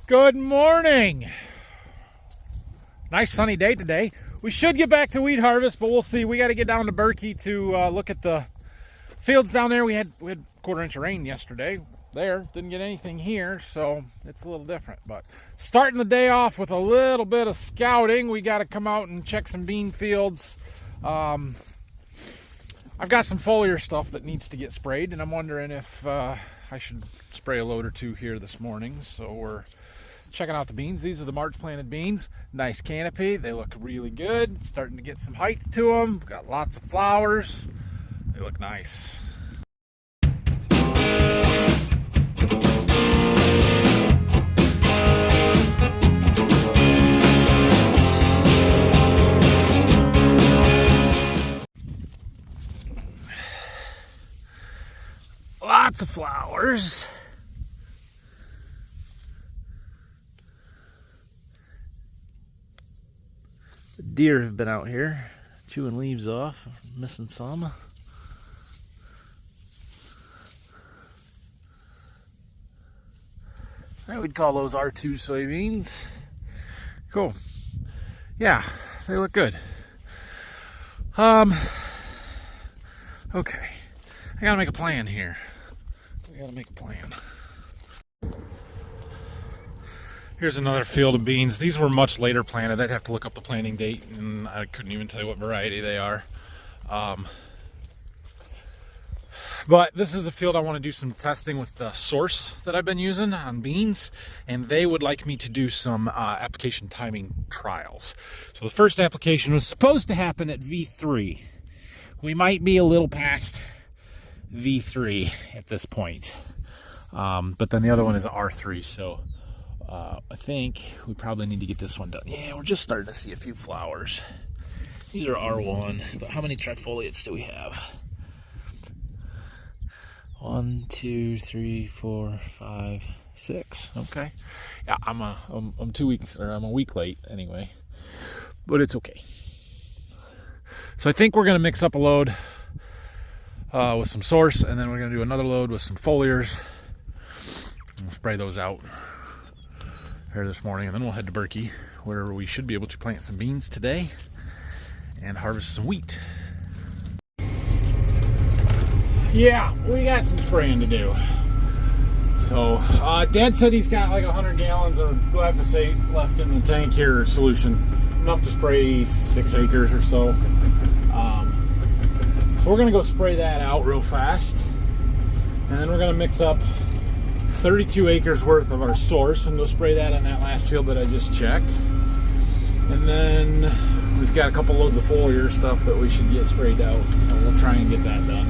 Good morning. Nice sunny day today. We should get back to wheat harvest, but we'll see. We got to get down to Berkey to look at the fields down there. We had a quarter-inch of rain yesterday. There, didn't get anything here, so it's a little different. But starting the day off with a little bit of scouting. We got to come out and check some bean fields. I've got some foliar stuff that needs to get sprayed, and I'm wondering if I should spray a load or two here this morning. So we're checking out the beans. These are the March planted beans. Nice canopy. They look really good. Starting to get some height to them. Got lots of flowers. They look nice. Lots of flowers. The deer have been out here chewing leaves off, missing some. I would call those R2 soybeans. Cool. Yeah, they look good. Okay. I gotta make a plan here. We gotta make a plan. Here's another field of beans. These were much later planted. I'd have to look up the planting date, and I couldn't even tell you what variety they are. But this is a field I want to do some testing with the source that I've been using on beans, and they would like me to do some application timing trials. So the first application was supposed to happen at V3. We might be a little past V3 at this point, but then the other one is R3, so I think we probably need to get this one done. Yeah, we're just starting to see a few flowers. These are R1, but how many trifoliates do we have? 1, 2, 3, 4, 5, 6. Okay, yeah, I'm 2 weeks, or I'm a week late anyway, but it's okay. So I think we're gonna mix up a load with some source, and then we're going to do another load with some foliars. We'll spray those out here this morning, and then we'll head to Berkey, where we should be able to plant some beans today and harvest some wheat. Yeah, we got some spraying to do. So Dad said he's got like 100 gallons of glyphosate left in the tank here, solution, enough to spray 6 acres or so. So we're going to go spray that out real fast, and then we're going to mix up 32 acres worth of our source and go spray that on that last field that I just checked. And then we've got a couple loads of foliar stuff that we should get sprayed out, and we'll try and get that done.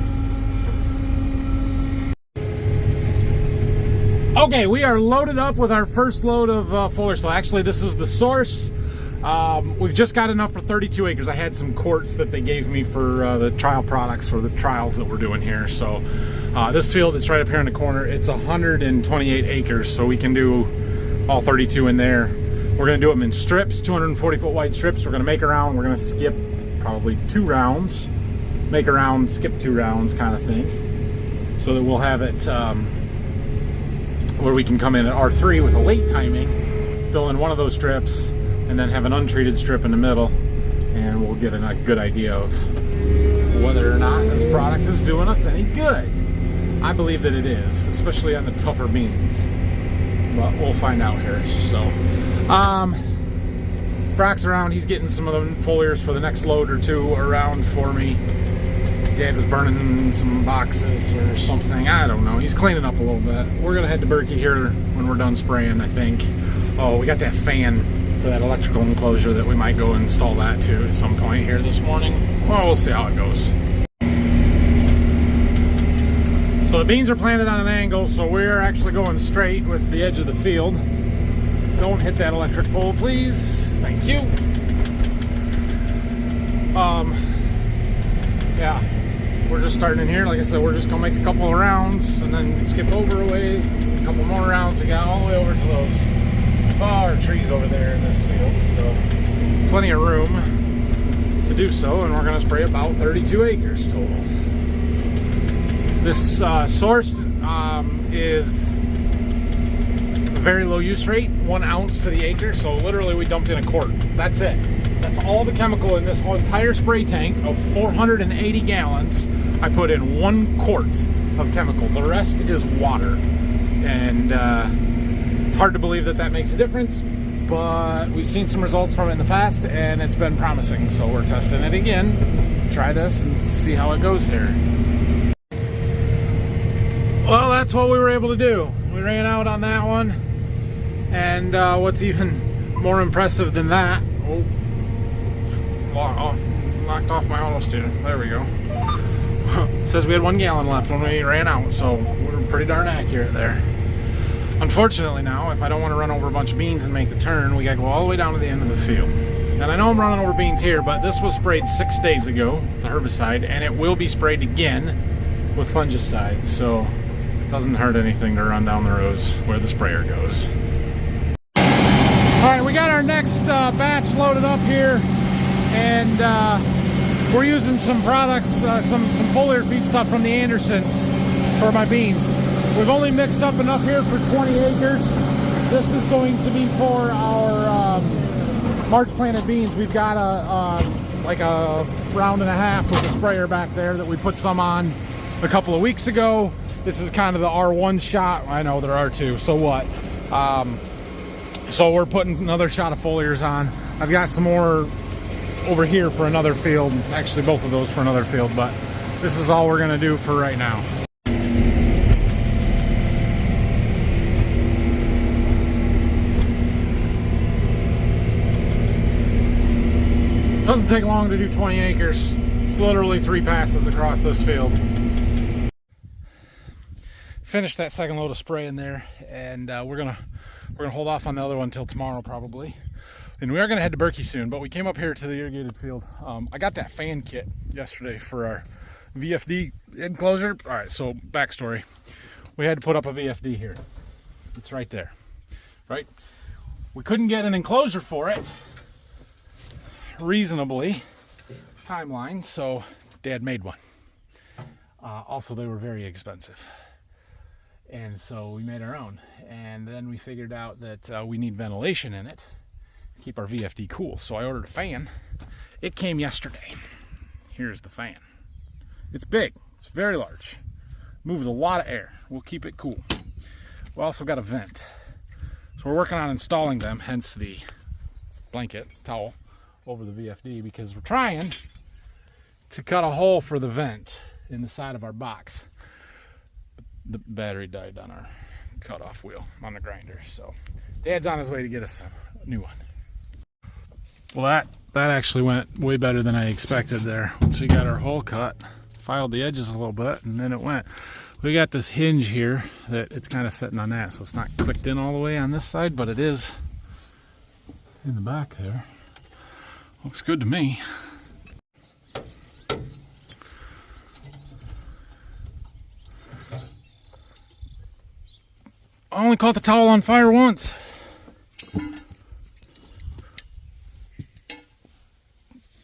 Okay, we are loaded up with our first load of foliar. So actually this is the source. We've just got enough for 32 acres. I had some quarts that they gave me for the trial products for the trials that we're doing here. So this field is right up here in the corner. It's 128 acres, so we can do all 32 in there. We're going to do them in strips, 240 foot wide strips. We're going to make a round. We're going to skip probably 2 rounds, make a round, skip 2 rounds kind of thing, so that we'll have it where we can come in at R3 with a late timing, fill in one of those strips, and then have an untreated strip in the middle, and we'll get a good idea of whether or not this product is doing us any good. I believe that it is, especially on the tougher beans, but we'll find out here. So Brock's around. He's getting some of the foliars for the next load or two around for me. Dad was burning some boxes or something, I don't know. He's cleaning up a little bit. We're gonna head to Berkey here when we're done spraying, I think. Oh, we got that fan for that electrical enclosure that we might go install that too at some point here this morning. Well, we'll see how it goes. So the beans are planted on an angle, so we're actually going straight with the edge of the field. Don't hit that electric pole, please. Thank you. Yeah, we're just starting in here. Like I said, we're just gonna make a couple of rounds and then skip over a ways, a couple more rounds. We got all the way over to those far trees over there in this field, so plenty of room to do so, and we're going to spray about 32 acres total. This source is very low use rate, 1 ounce to the acre. So literally we dumped in a quart. That's it. That's all the chemical in this whole entire spray tank of 480 gallons. I put in 1 quart of chemical. The rest is water. And it's hard to believe that that makes a difference, but we've seen some results from it in the past and it's been promising. So we're testing it again. Try this and see how it goes here. Well, that's what we were able to do. We ran out on that one. And what's even more impressive than that, knocked off my auto steer. There we go. It says we had 1 gallon left when we ran out, so we were pretty darn accurate there. Unfortunately now, if I don't want to run over a bunch of beans and make the turn, we got to go all the way down to the end of the field. And I know I'm running over beans here, but this was sprayed 6 days ago with the herbicide, and it will be sprayed again with fungicide, so it doesn't hurt anything to run down the rows where the sprayer goes. All right, we got our next batch loaded up here, and we're using some products, some foliar feed stuff from the Andersons for my beans. We've only mixed up enough here for 20 acres. This is going to be for our March planted beans. We've got like a round and a half with a sprayer back there that we put some on a couple of weeks ago. This is kind of the R1 shot. I know there are 2, so what? So we're putting another shot of foliars on. I've got some more over here for another field. Actually, both of those for another field, but this is all we're gonna do for right now. Doesn't take long to do 20 acres. It's literally 3 passes across this field. Finished that second load of spray in there, and we're gonna hold off on the other one until tomorrow probably. And we are gonna head to Berkey soon, but we came up here to the irrigated field. I got that fan kit yesterday for our VFD enclosure. All right, so backstory. We had to put up a VFD here. It's right there, right? We couldn't get an enclosure for it reasonably timeline, so Dad made one. Also, they were very expensive, and so we made our own. And then we figured out that we need ventilation in it to keep our VFD cool, so I ordered a fan. It came yesterday. Here's the fan. It's big, it's very large, moves a lot of air, we'll keep it cool. We also got a vent, so we're working on installing them, hence the blanket towel over the VFD, because we're trying to cut a hole for the vent in the side of our box. The battery died on our cutoff wheel on the grinder, so Dad's on his way to get us a new one. Well, that actually went way better than I expected there. Once we got our hole cut, filed the edges a little bit, and then it went. We got this hinge here that it's kind of sitting on that, so it's not clicked in all the way on this side, but it is in the back there. Looks good to me. I only caught the towel on fire once.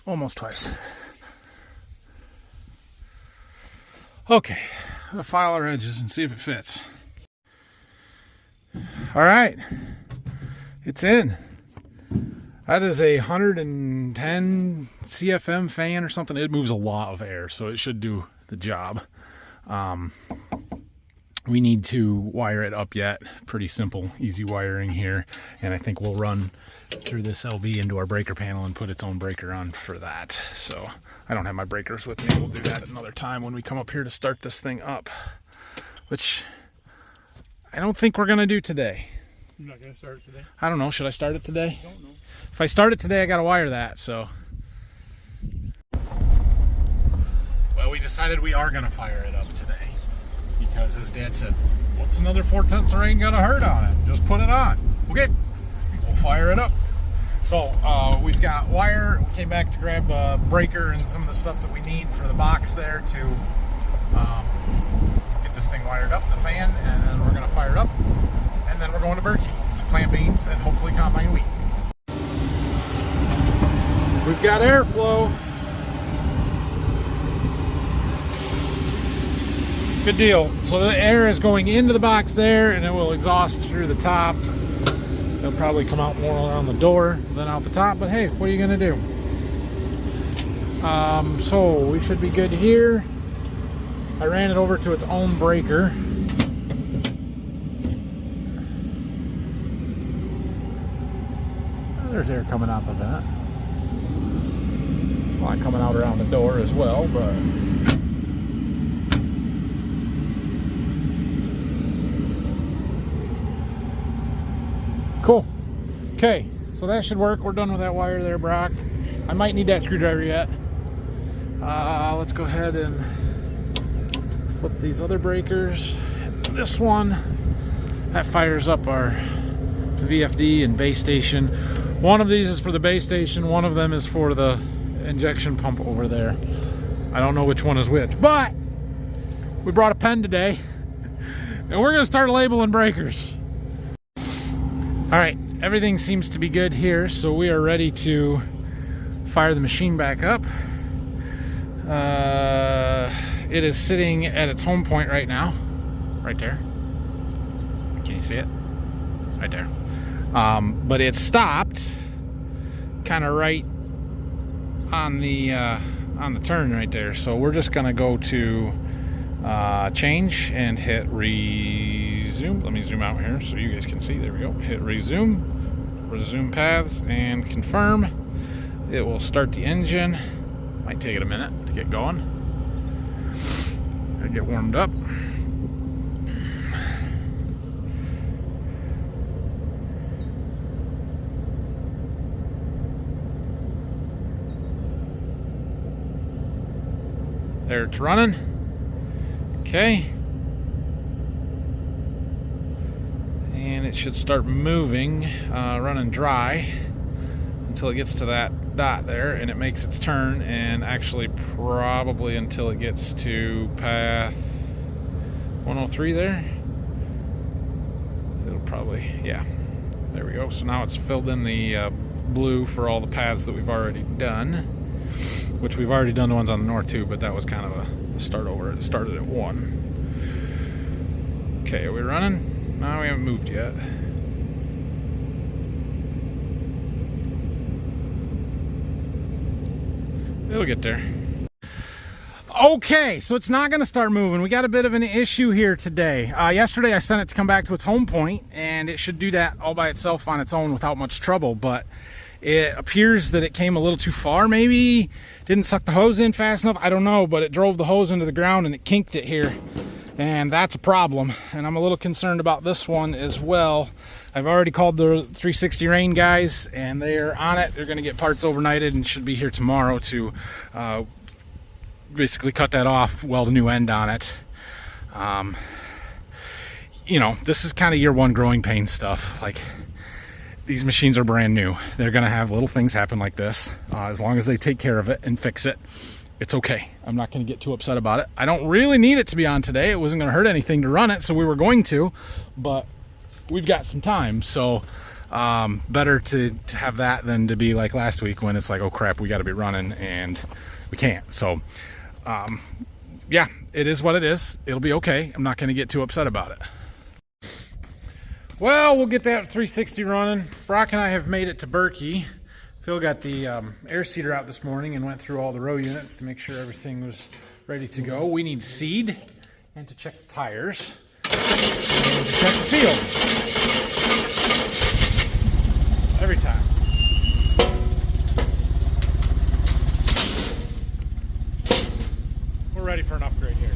Almost twice. Okay, I'll file our edges and see if it fits. All right, it's in. That is a 110 CFM fan or something. It moves a lot of air, so it should do the job. We need to wire it up yet. Pretty simple, easy wiring here. And I think we'll run through this LV into our breaker panel and put its own breaker on for that. So I don't have my breakers with me. We'll do that another time when we come up here to start this thing up, which I don't think we're gonna do today. You're not gonna start it today? I don't know, should I start it today? I don't know. If I start it today, I gotta wire that, so. Well, we decided we are gonna fire it up today. Because as Dad said, what's another 4/10 of rain gonna hurt on it? Just put it on. Okay, we'll fire it up. So we've got wire. We came back to grab a breaker and some of the stuff that we need for the box there to get this thing wired up, the fan, and then we're gonna fire it up. And then we're going to Berkey to plant beans and hopefully combine wheat. We've got airflow. Good deal. So the air is going into the box there, and it will exhaust through the top. It'll probably come out more around the door than out the top, but hey, what are you gonna do? So we should be good here. I ran it over to its own breaker. There's air coming out the vent. Well, coming out around the door as well, but cool. Okay, so that should work. We're done with that wire there, Brock. I might need that screwdriver yet. Let's go ahead and flip these other breakers. This one, that fires up our VFD and base station. One of these is for the base station, one of them is for the injection pump over there. I don't know which one is which, but we brought a pen today and we're gonna start labeling breakers. All right, everything seems to be good here, so we are ready to fire the machine back up. It is sitting at its home point right now, right there. Can you see it? Right there. But it stopped kind of right on the turn right there. So we're just gonna go to change and hit resume. Let me zoom out here so you guys can see. There we go. Hit resume paths, and confirm. It will start the engine. Might take it a minute to get going. Get warmed up. There, it's running. Okay. And it should start moving, running dry until it gets to that dot there, and it makes its turn, and actually probably until it gets to path 103 there. It'll probably, yeah. There we go. So now it's filled in the blue for all the paths that we've already done, which we've already done the ones on the north too, but that was kind of a start over. It started at 1. Okay, are we running? No, we haven't moved yet. It'll get there. Okay, so it's not going to start moving. We got a bit of an issue here today. Yesterday I sent it to come back to its home point, and it should do that all by itself on its own without much trouble, but it appears that it came a little too far, maybe didn't suck the hose in fast enough. I don't know, but it drove the hose into the ground and it kinked it here, and that's a problem. And I'm a little concerned about this one as well. I've already called the 360 Rain guys, and they're on it. They're going to get parts overnighted and should be here tomorrow to basically cut that off, weld a new end on it. You know, this is kind of year one growing pain stuff. Like, these machines are brand new. They're going to have little things happen like this. As long as they take care of it and fix it, it's okay. I'm not going to get too upset about it. I don't really need it to be on today. It wasn't going to hurt anything to run it, so we were going to, but we've got some time. So better to have that than to be like last week when it's like, oh crap, we got to be running and we can't. So yeah, it is what it is. It'll be okay. I'm not going to get too upset about it. Well, we'll get that 360 running. Brock and I have made it to Berkey. Phil got the air seeder out this morning and went through all the row units to make sure everything was ready to go. We need seed and to check the tires and to check the field. Every time. We're ready for an upgrade here.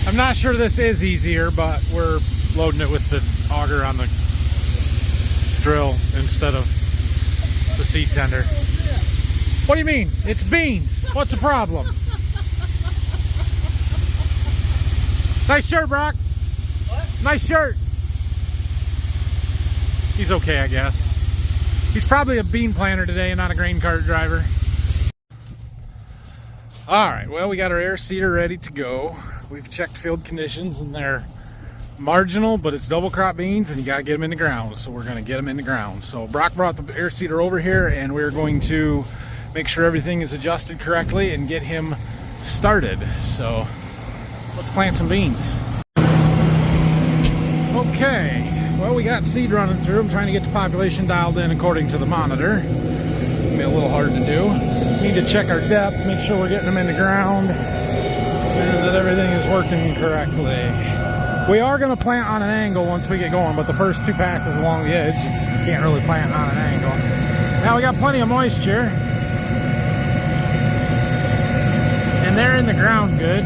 I'm not sure this is easier, but we're loading it with the auger on the drill instead of the seed tender. What do you mean? It's beans. What's the problem? Nice shirt, Brock. What? Nice shirt. He's okay, I guess. He's probably a bean planter today and not a grain cart driver. All right, well, we got our air seeder ready to go. We've checked field conditions and they're marginal, but it's double crop beans and you gotta get them in the ground, so we're gonna get them in the ground. So Brock brought the air seeder over here and we're going to make sure everything is adjusted correctly and get him started. So let's plant some beans. Okay, well, we got seed running through. I'm trying to get the population dialed in according to the monitor. It'll be a little hard to do. Need to check our depth, make sure we're getting them in the ground, and that everything is working correctly. We are going to plant on an angle once we get going, but the first 2 passes along the edge, you can't really plant on an angle. Now we got plenty of moisture, and they're in the ground good.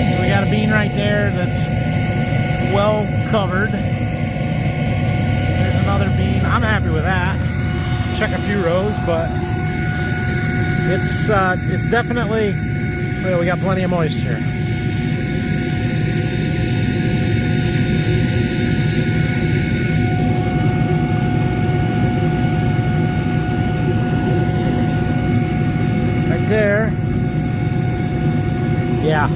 So we got a bean right there that's well covered. There's another bean. I'm happy with that. Check a few rows, but it's definitely, well, we got plenty of moisture. Right there. Yeah.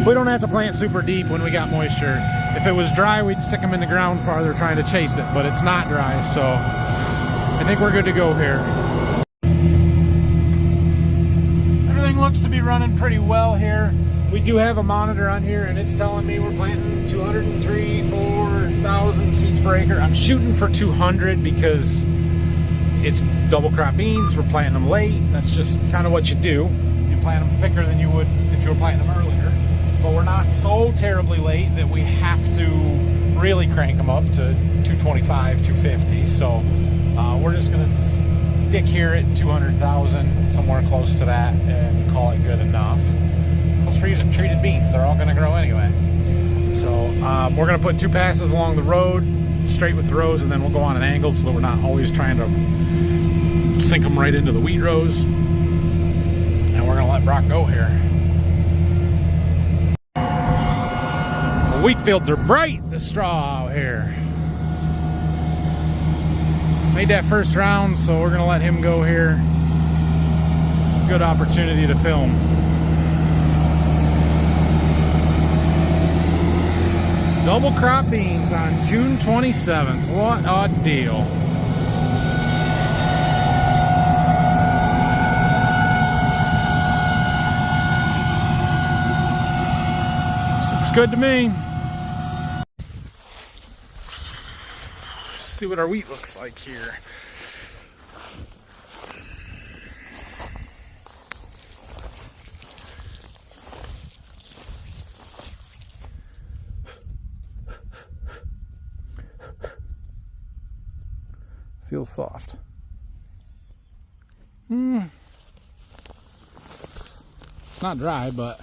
We don't have to plant super deep when we got moisture. If it was dry, we'd stick them in the ground farther trying to chase it, but it's not dry, so I think we're good to go here. Everything looks to be running pretty well here. We do have a monitor on here, and it's telling me we're planting 203-4,000 seeds per acre. I'm shooting for 200 because it's double crop beans. We're planting them late. That's just kind of what you do. You plant them thicker than you would if you were planting them earlier. But we're not so terribly late that we have to really crank them up to 225, 250. So we're just going to stick here at 200,000, somewhere close to that, and call it good enough. Plus we're using treated beans. They're all going to grow anyway. So we're going to put 2 passes along the road, straight with the rows, and then we'll go on an angle so that we're not always trying to sink them right into the wheat rows. And we're going to let Brock go here. The wheat fields are bright, the straw out here. Made that first round, so we're going to let him go here. Good opportunity to film. Double crop beans on June 27th. What a deal. Looks good to me. See what our wheat looks like here. Feels soft. It's not dry, but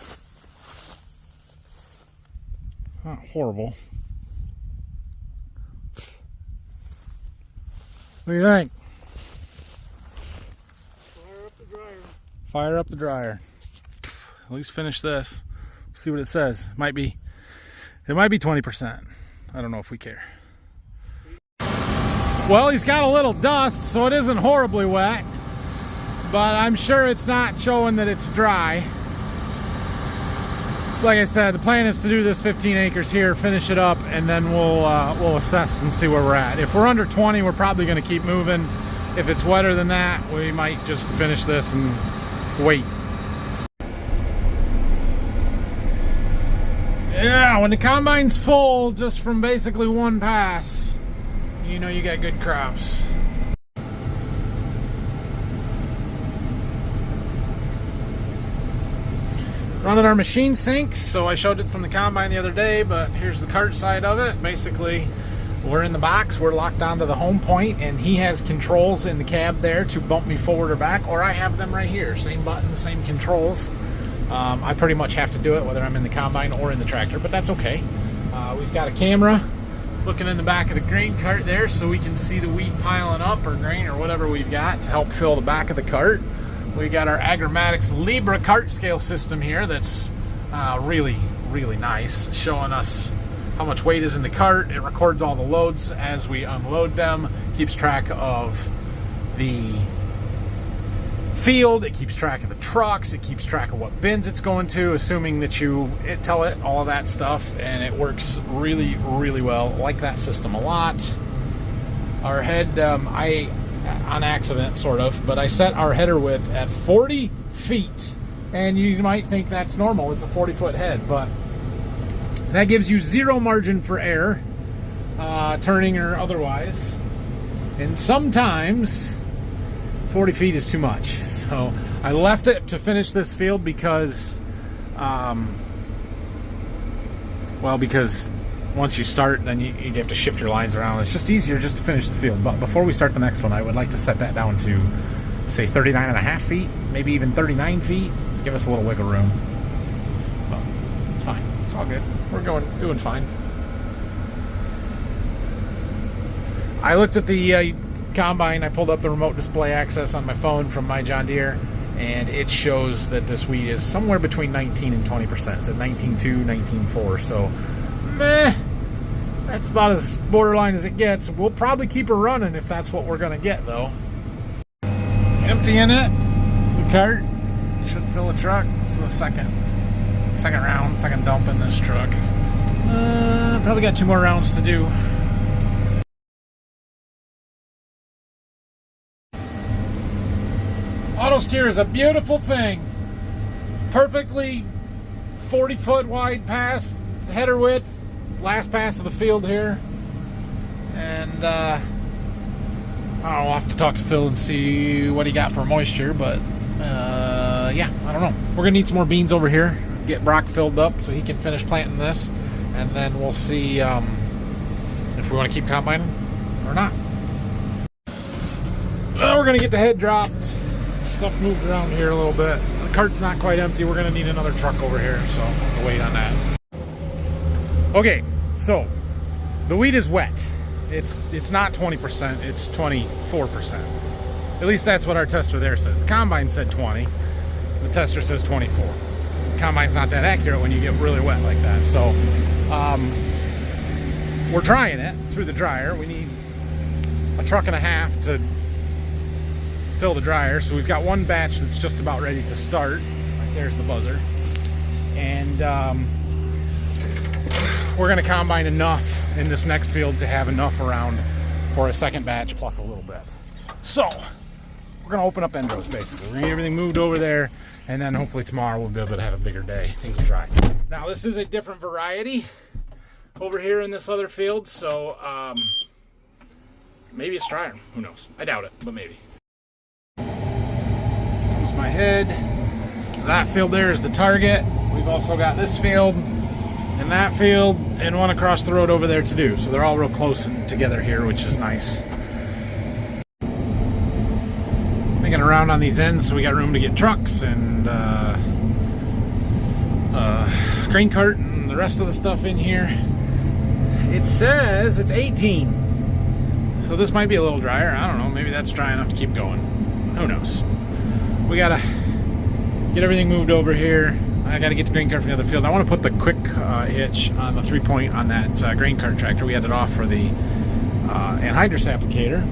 not horrible. What do you think? Fire up the dryer. Fire up the dryer. At least finish this. See what it says. It might be 20%. I don't know if we care. Well, he's got a little dust, so it isn't horribly wet, but I'm sure it's not showing that it's dry. Like I said, the plan is to do this 15 acres here, finish it up, and then we'll assess and see where we're at. If we're under 20, we're probably going to keep moving. If it's wetter than that, we might just finish this and wait. Yeah, when the combine's full, just from basically one pass, you know you got good crops. Running our machine sinks, so I showed it from the combine the other day, but here's the cart side of it. Basically, we're in the box, we're locked onto the home point, and he has controls in the cab there to bump me forward or back, or I have them right here. Same buttons, same controls. I pretty much have to do it whether I'm in the combine or in the tractor, but that's okay. We've got a camera looking in the back of the grain cart there so we can see the wheat piling up, or grain, or whatever we've got to help fill the back of the cart. We got our Agromatics Libra cart scale system here that's really, really nice, showing us how much weight is in the cart. It records all the loads as we unload them, keeps track of the field, it keeps track of the trucks, it keeps track of what bins it's going to, assuming that you tell it all of that stuff, and it works really, really well. I like that system a lot. Our head, I on accident, sort of, but I set our header width at 40 feet. And you might think that's normal. It's a 40-foot head, but that gives you zero margin for error, turning or otherwise. And sometimes 40 feet is too much. So I left it to finish this field because, because once you start, then you have to shift your lines around. It's just easier just to finish the field. But before we start the next one, I would like to set that down to, say, 39.5 feet, maybe even 39 feet. Give us a little wiggle room. But it's fine. It's all good. We're doing fine. I looked at the combine. I pulled up the remote display access on my phone from my John Deere, and it shows that this wheat is somewhere between 19 and 20%. It's at 19.2, 19.4. So, meh. That's about as borderline as it gets. We'll probably keep her running if that's what we're going to get, though. Emptying it. The cart. Should fill a truck. This is the second dump in this truck. Probably got 2 more rounds to do. Auto steer is a beautiful thing. Perfectly 40-foot wide pass, header width, last pass of the field here. And I don't know, we'll have to talk to Phil and see what he got for moisture, but yeah, I don't know. We're gonna need some more beans over here. Get Brock filled up so he can finish planting this, and then we'll see if we want to keep combining or not. Well, we're gonna get the head dropped. Stuff moved around here a little bit. The cart's not quite empty. We're gonna need another truck over here, so I'll have to wait on that. Okay, so the wheat is wet. It's not 20%. It's 24%. At least that's what our tester there says. The combine said 20. The tester says 24. The combine's not that accurate when you get really wet like that. So we're drying it through the dryer. We need a truck and a half to fill the dryer. So we've got one batch that's just about ready to start. Right there's the buzzer. And we're going to combine enough in this next field to have enough around for a second batch plus a little bit. So we're going to open up end rows, basically. We're going to get everything moved over there, and then hopefully tomorrow we'll be able to have a bigger day. Things will dry. Now, this is a different variety over here in this other field, so maybe it's drier. Who knows? I doubt it, but maybe. Comes my head. That field there is the target. We've also got this field and that field and one across the road over there to do. So they're all real close and together here, which is nice. Making around on these ends so we got room to get trucks and grain cart and the rest of the stuff in here. It says it's 18. So this might be a little drier. I don't know. Maybe that's dry enough to keep going. Who knows? We gotta get everything moved over here. I gotta get the grain cart from the other field. I want to put the quick hitch on the 3-point on that grain cart tractor. We had it off for the anhydrous applicator.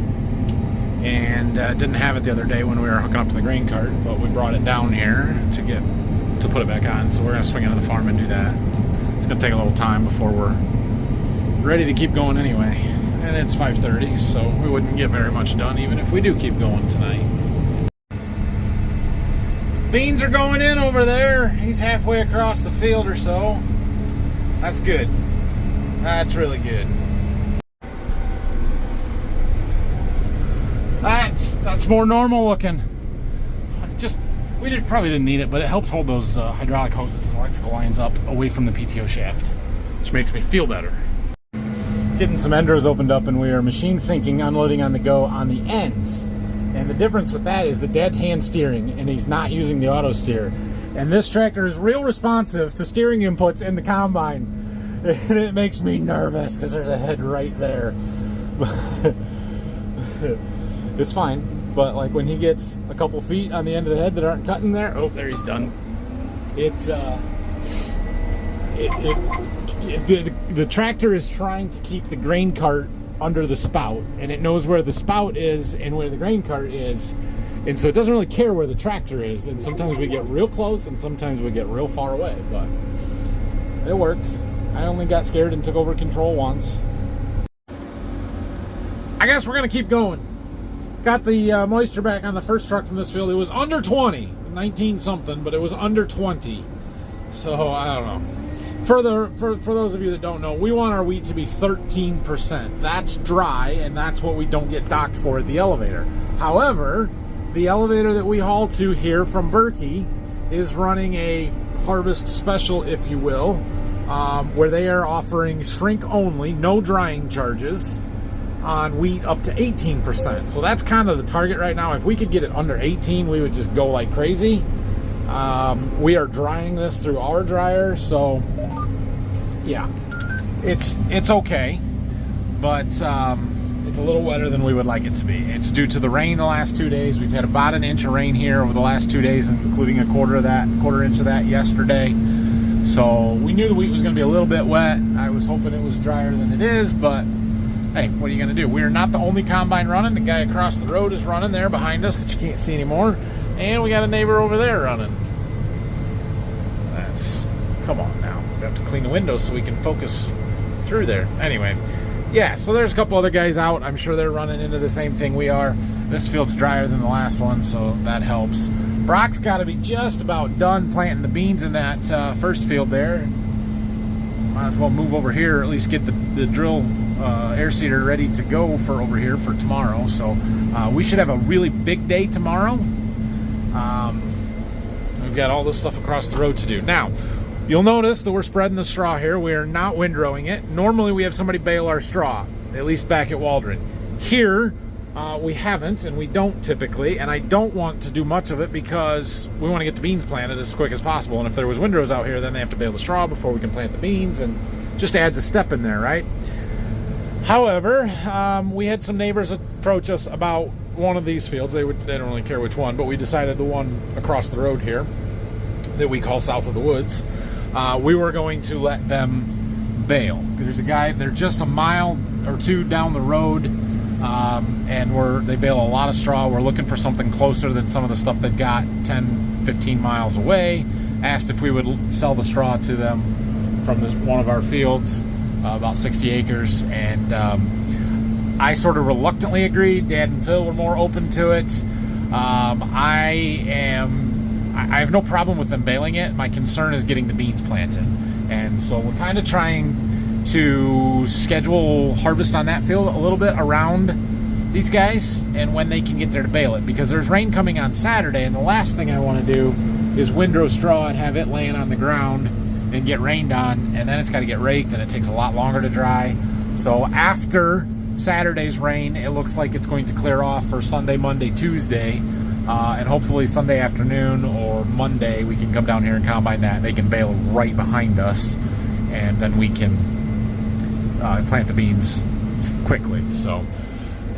And didn't have it the other day when we were hooking up to the grain cart, but we brought it down here to put it back on. So we're gonna swing into the farm and do that. It's gonna take a little time before we're ready to keep going anyway. And it's 5:30, so we wouldn't get very much done even if we do keep going tonight. Beans are going in over there. He's halfway across the field or so. That's good. That's really good. That's more normal looking. We probably didn't need it, but it helps hold those hydraulic hoses and electrical lines up away from the PTO shaft, which makes me feel better. Getting some end rows opened up, and we are machine syncing, unloading on the go on the ends. And the difference with that is the dad's hand steering, and he's not using the auto steer. And this tractor is real responsive to steering inputs in the combine, and it makes me nervous because there's a head right there. It's fine, but like when he gets a couple feet on the end of the head that aren't cutting there, oh, there he's done. The tractor is trying to keep the grain cart under the spout, and it knows where the spout is and where the grain cart is, and so it doesn't really care where the tractor is. And sometimes we get real close, and sometimes we get real far away. But it worked. I only got scared and took over control once. I guess we're gonna keep going. got the moisture back on the first truck from this field. It was under 20, 19 something, but it was under 20. So I don't know. For those of you that don't know, we want our wheat to be 13%. That's dry, and that's what we don't get docked for at the elevator. However, the elevator that we haul to here from Berkey is running a harvest special, if you will, where they are offering shrink only, no drying charges on wheat up to 18%. So that's kind of the target right now. If we could get it under 18, we would just go like crazy. We are drying this through our dryer, so yeah, it's okay, but it's a little wetter than we would like it to be. It's due to the rain the last 2 days. We've had about an inch of rain here over the last 2 days, including a quarter inch of that yesterday. So we knew the wheat was going to be a little bit wet. I was hoping it was drier than it is, but hey, what are you going to do? We are not the only combine running. The guy across the road is running there behind us that you can't see anymore, and we got a neighbor over there running. Come on now. We have to clean the windows so we can focus through there. Anyway, yeah, so there's a couple other guys out. I'm sure they're running into the same thing we are. This field's drier than the last one, so that helps. Brock's got to be just about done planting the beans in that first field there. Might as well move over here, or at least get the drill air seeder ready to go for over here for tomorrow. So we should have a really big day tomorrow. We've got all this stuff across the road to do. Now, you'll notice that we're spreading the straw here. We are not windrowing it. Normally we have somebody bale our straw, at least back at Waldron. Here, we haven't, and we don't typically, and I don't want to do much of it because we want to get the beans planted as quick as possible. And if there was windrows out here, then they have to bale the straw before we can plant the beans, and just adds a step in there, right? However, we had some neighbors approach us about one of these fields. They don't really care which one, but we decided the one across the road here that we call South of the Woods, we were going to let them bale. There's a guy, they're just a mile or two down the road, and they bale a lot of straw. We're looking for something closer than some of the stuff they've got 10, 15 miles away. Asked if we would sell the straw to them from one of our fields, about 60 acres, and I sort of reluctantly agreed. Dad and Phil were more open to it. I have no problem with them baling it. My concern is getting the beans planted. And so we're kind of trying to schedule harvest on that field a little bit around these guys and when they can get there to bale it, because there's rain coming on Saturday, and the last thing I want to do is windrow straw and have it laying on the ground and get rained on, and then it's got to get raked and it takes a lot longer to dry. So after Saturday's rain, it looks like it's going to clear off for Sunday, Monday, Tuesday. And hopefully Sunday afternoon or Monday we can come down here and combine that. They can bale right behind us, and then we can plant the beans quickly. So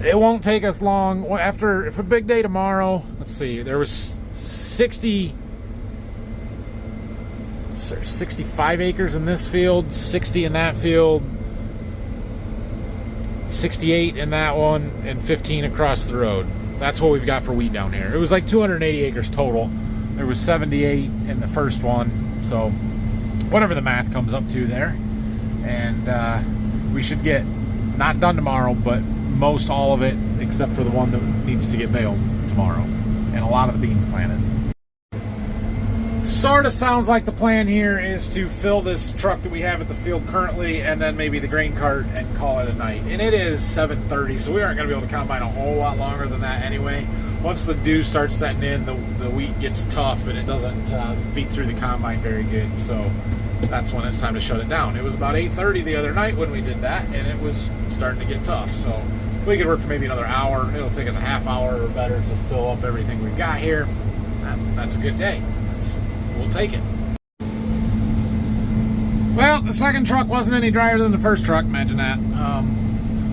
it won't take us long. If a big day tomorrow, let's see, there was 65 acres in this field, 60 in that field, 68 in that one, and 15 across the road. That's what we've got for wheat down here. It was like 280 acres total. There was 78 in the first one, so whatever the math comes up to there. And we should get, not done tomorrow, but most all of it, except for the one that needs to get baled tomorrow, and a lot of the beans planted. Sort of sounds like the plan here is to fill this truck that we have at the field currently, and then maybe the grain cart, and call it a night. And it is 7:30, so we aren't going to be able to combine a whole lot longer than that anyway. Once the dew starts setting in, the wheat gets tough and it doesn't feed through the combine very good. So that's when it's time to shut it down. It was about 8:30 the other night when we did that, and it was starting to get tough. So we could work for maybe another hour. It'll take us a half hour or better to fill up everything we've got here. That's a good day. We'll take it. Well, the second truck wasn't any drier than the first truck, imagine that.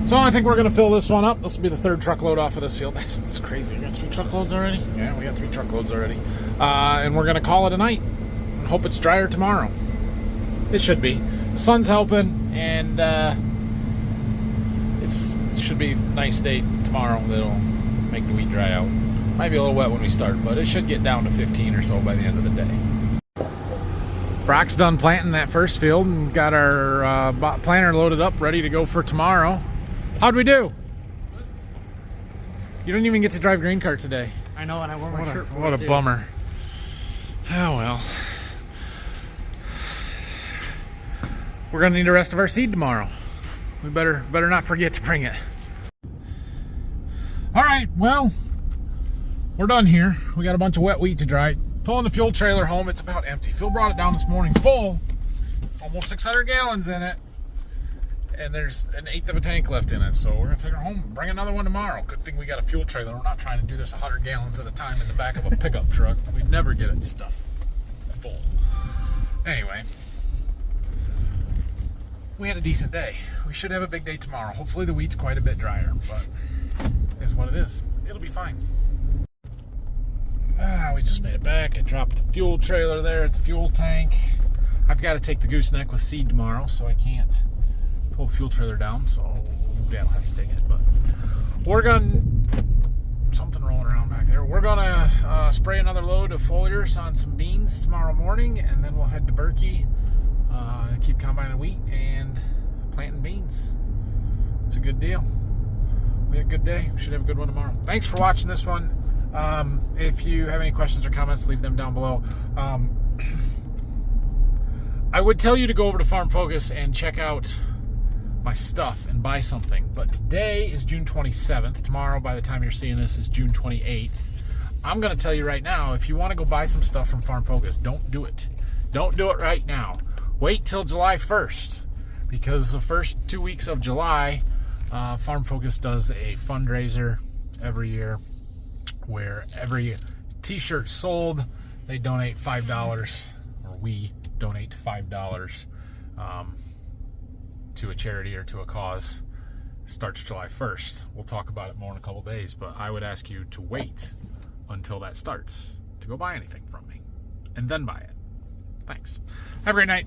So I think we're going to fill this one up. This will be the third truckload off of this field. That's crazy. We got 3 truckloads already? Yeah, we got 3 truckloads already. And we're going to call it a night and hope it's drier tomorrow. It should be. The sun's helping, and it should be a nice day tomorrow that'll make the wheat dry out. Might be a little wet when we start, but it should get down to 15 or so by the end of the day. Brock's done planting that first field and got our planter loaded up, ready to go for tomorrow. How'd we do? You don't even get to drive grain cart today. I know, and I wore my shirt for What it a too. bummer. Oh well. We're gonna need the rest of our seed tomorrow. We better not forget to bring it. All right, well, we're done here. We got a bunch of wet wheat to dry. Pulling the fuel trailer home, it's about empty. Phil brought it down this morning full, almost 600 gallons in it, and there's an eighth of a tank left in it. So we're gonna take her home and bring another one tomorrow. Good thing we got a fuel trailer. We're not trying to do this 100 gallons at a time in the back of a pickup truck. We'd never get it stuff full. Anyway, we had a decent day. We should have a big day tomorrow. Hopefully the wheat's quite a bit drier, but it's what it is. It'll be fine. We just made it back. I dropped the fuel trailer there at the fuel tank. I've got to take the gooseneck with seed tomorrow, so I can't pull the fuel trailer down, so yeah, I'll have to take it. But we're gonna, something rolling around back there. We're gonna spray another load of foliars on some beans tomorrow morning, and then we'll head to Berkey, keep combining wheat and planting beans. It's a good deal. We had a good day. We should have a good one tomorrow. Thanks for watching this one. If you have any questions or comments, leave them down below. I would tell you to go over to Farm Focus and check out my stuff and buy something, but today is June 27th. Tomorrow, by the time you're seeing this, is June 28th. I'm going to tell you right now, if you want to go buy some stuff from Farm Focus, don't do it. Don't do it right now. Wait till July 1st, because the first 2 weeks of July, Farm Focus does a fundraiser every year where every t-shirt sold, they donate $5, or we donate $5 to a charity or to a cause. Starts July 1st. We'll talk about it more in a couple days, but I would ask you to wait until that starts to go buy anything from me, and then buy it. Thanks. Have a great night.